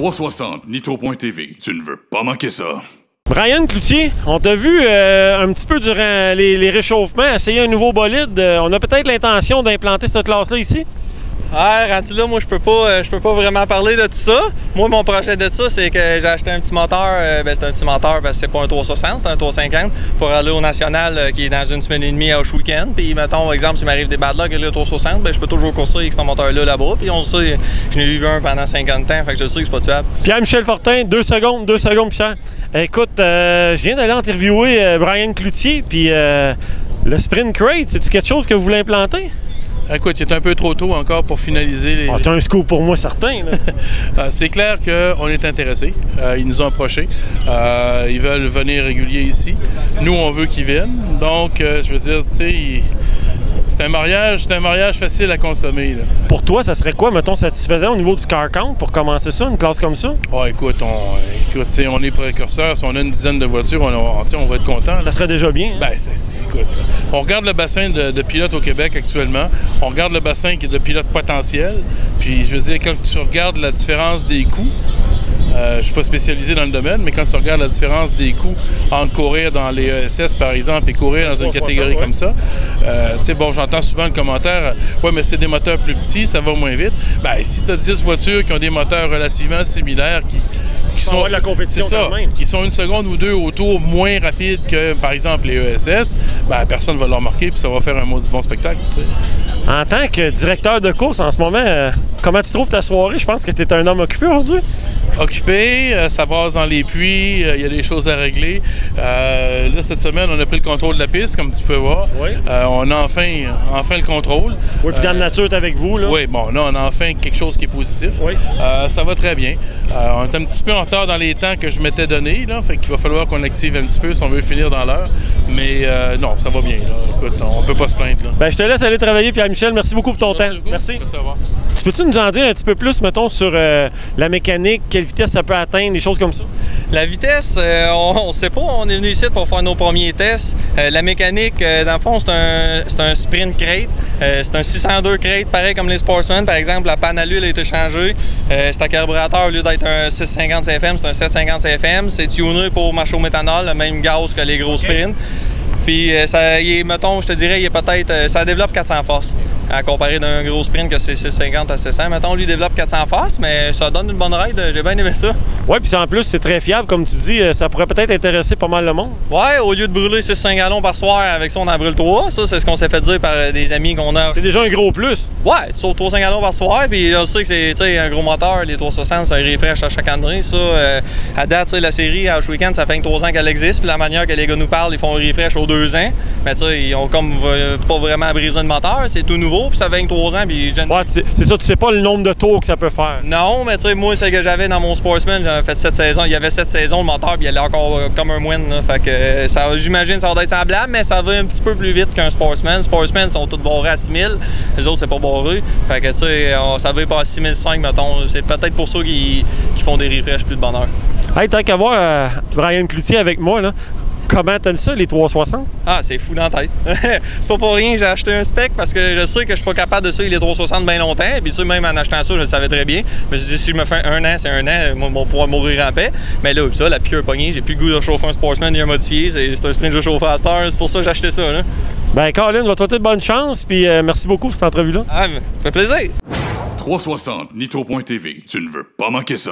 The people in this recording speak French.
360 Nitro.tv. Tu ne veux pas manquer ça. Brian Cloutier, on t'a vu un petit peu durant les réchauffements essayer un nouveau bolide. On a peut-être l'intention d'implanter cette classe-là ici? Ah, rendu là, moi, je peux pas vraiment parler de tout ça. Moi, mon projet de ça, c'est que j'ai acheté un petit moteur. C'est un petit moteur parce que c'est pas un 360, c'est un 350 pour aller au national qui est dans une semaine et demie à Hush Weekend. Puis, mettons, exemple, si m'arrive des bad luck avec le 360, je peux toujours courser avec ce moteur-là là-bas. Puis, on le sait, je n'ai eu un pendant 50 ans, fait que je sais que c'est pas tuable. Pierre-Michel Fortin, 2 secondes, Pierre. Écoute, je viens d'aller interviewer Brian Cloutier, puis le Sprint Crate, c'est-tu quelque chose que vous voulez implanter? Écoute, il est un peu trop tôt encore pour finaliser les... Ah, t'as un scoop pour moi, certain. C'est clair qu'on est intéressés. Ils nous ont approchés. Ils veulent venir régulier ici. Nous, on veut qu'ils viennent. Donc, je veux dire, tu sais, c'est un mariage facile à consommer, là. Pour toi, ça serait quoi, mettons, satisfaisant au niveau du car count pour commencer ça, une classe comme ça? Oh, écoute, on est précurseurs. Si on a une dizaine de voitures, on va être content. Ça serait déjà bien. Hein? Ben, écoute, on regarde le bassin de pilotes au Québec actuellement. On regarde le bassin de pilotes potentiels. Puis, je veux dire, quand tu regardes la différence des coûts, je ne suis pas spécialisé dans le domaine, mais quand tu regardes la différence des coûts entre courir dans les ESS, par exemple, et courir dans une catégorie comme ça, tu sais, bon, j'entends souvent le commentaire « Ouais, mais c'est des moteurs plus petits, ça va moins vite. » Ben, si tu as 10 voitures qui ont des moteurs relativement similaires, qui sont de la compétition quand même. Qui sont une seconde ou deux au tour moins rapides que, par exemple, les ESS, ben, personne ne va le remarquer, puis ça va faire un maudit bon spectacle. T'sais. En tant que directeur de course en ce moment, comment tu trouves ta soirée? Je pense que tu es un homme occupé aujourd'hui. Occupé, ça brasse dans les puits, il y a des choses à régler. Là, cette semaine, on a pris le contrôle de la piste, comme tu peux voir. Oui. On a enfin le contrôle. Oui, puis Dame Nature est avec vous, là. Oui, bon, là, on a enfin quelque chose qui est positif. Oui. Ça va très bien. On est un petit peu en retard dans les temps que je m'étais donné, là, fait qu'il va falloir qu'on active un petit peu si on veut finir dans l'heure. Mais non, ça va bien, là. Écoute, on peut pas se plaindre, là. Ben, je te laisse aller travailler, Pierre-Michel. Merci beaucoup pour ton temps. Merci. Merci, au revoir. Tu peux-tu nous en dire un petit peu plus, mettons, sur la mécanique, quelle vitesse ça peut atteindre, des choses comme ça? La vitesse, on ne sait pas. On est venu ici pour faire nos premiers tests. La mécanique, dans le fond, c'est un Sprint Crate. C'est un 602 Crate, pareil comme les Sportsman. Par exemple, la panne à l'huile a été changée. C'est un carburateur, au lieu d'être un 650 CFM, c'est un 750 CFM. C'est tuné pour marcher au méthanol, le même gaz que les gros Sprint. Puis, mettons, je te dirais, il est peut-être, ça développe 400 forces. À comparer d'un gros sprint que c'est 650 à 600. Mettons, lui développe 400 forces, mais ça donne une bonne ride. J'ai bien aimé ça. Oui, puis en plus, c'est très fiable, comme tu dis. Ça pourrait peut-être intéresser pas mal le monde. Ouais, au lieu de brûler 600 gallons par soir, avec ça, on en brûle 3. Ça, c'est ce qu'on s'est fait dire par des amis qu'on a. C'est déjà un gros plus. Ouais, tu sauves 300 gallons par soir, puis là, on sait que c'est un gros moteur. Les 360, ça refresh à chaque année. Ça, à date, la série, à Hush Weekend, ça fait 3 ans qu'elle existe. Puis la manière que les gars nous parlent, ils font un refresh aux 2 ans. Mais tu sais, ils ont comme pas vraiment brisé le moteur. C'est tout nouveau, puis ça fait 23 ans. Puis ouais, c'est ça, tu sais pas le nombre de tours que ça peut faire. Non, mais tu sais, moi, c'est que j'avais dans mon Sportsman, j'avais fait 7 saisons. Il y avait 7 saisons, le moteur, puis il allait encore comme un moine. Là. Fait que j'imagine que ça va être semblable, mais ça va un petit peu plus vite qu'un Sportsman. Sportsman sont tous barrés à 6000. Les autres, c'est pas barré. Fait que tu sais, ça va pas à 6005, mettons. C'est peut-être pour ça qu'ils font des refreshs plus de bonheur. Hey, tant qu'à voir Brian Cloutier avec moi, là. Comment t'aimes ça, les 360? Ah, c'est fou dans la tête. C'est pas pour rien, j'ai acheté un spec parce que je sais que je suis pas capable de suivre les 360 bien longtemps. Et puis, tu sais, même en achetant ça, je le savais très bien. Mais je dis, si je me fais un an, c'est un an, moi, je vais pouvoir mourir en paix. Mais là, ça, la piqûre pognée, j'ai plus le goût de chauffer un Sportsman ni un modifié. C'est un sprint que je chauffe à Star. C'est pour ça que j'ai acheté ça. Là. Ben, Colin, va te souhaiter de bonne chance. Puis, merci beaucoup pour cette entrevue-là. Ah, ça fait plaisir. 360 Nitro.tv. Tu ne veux pas manquer ça.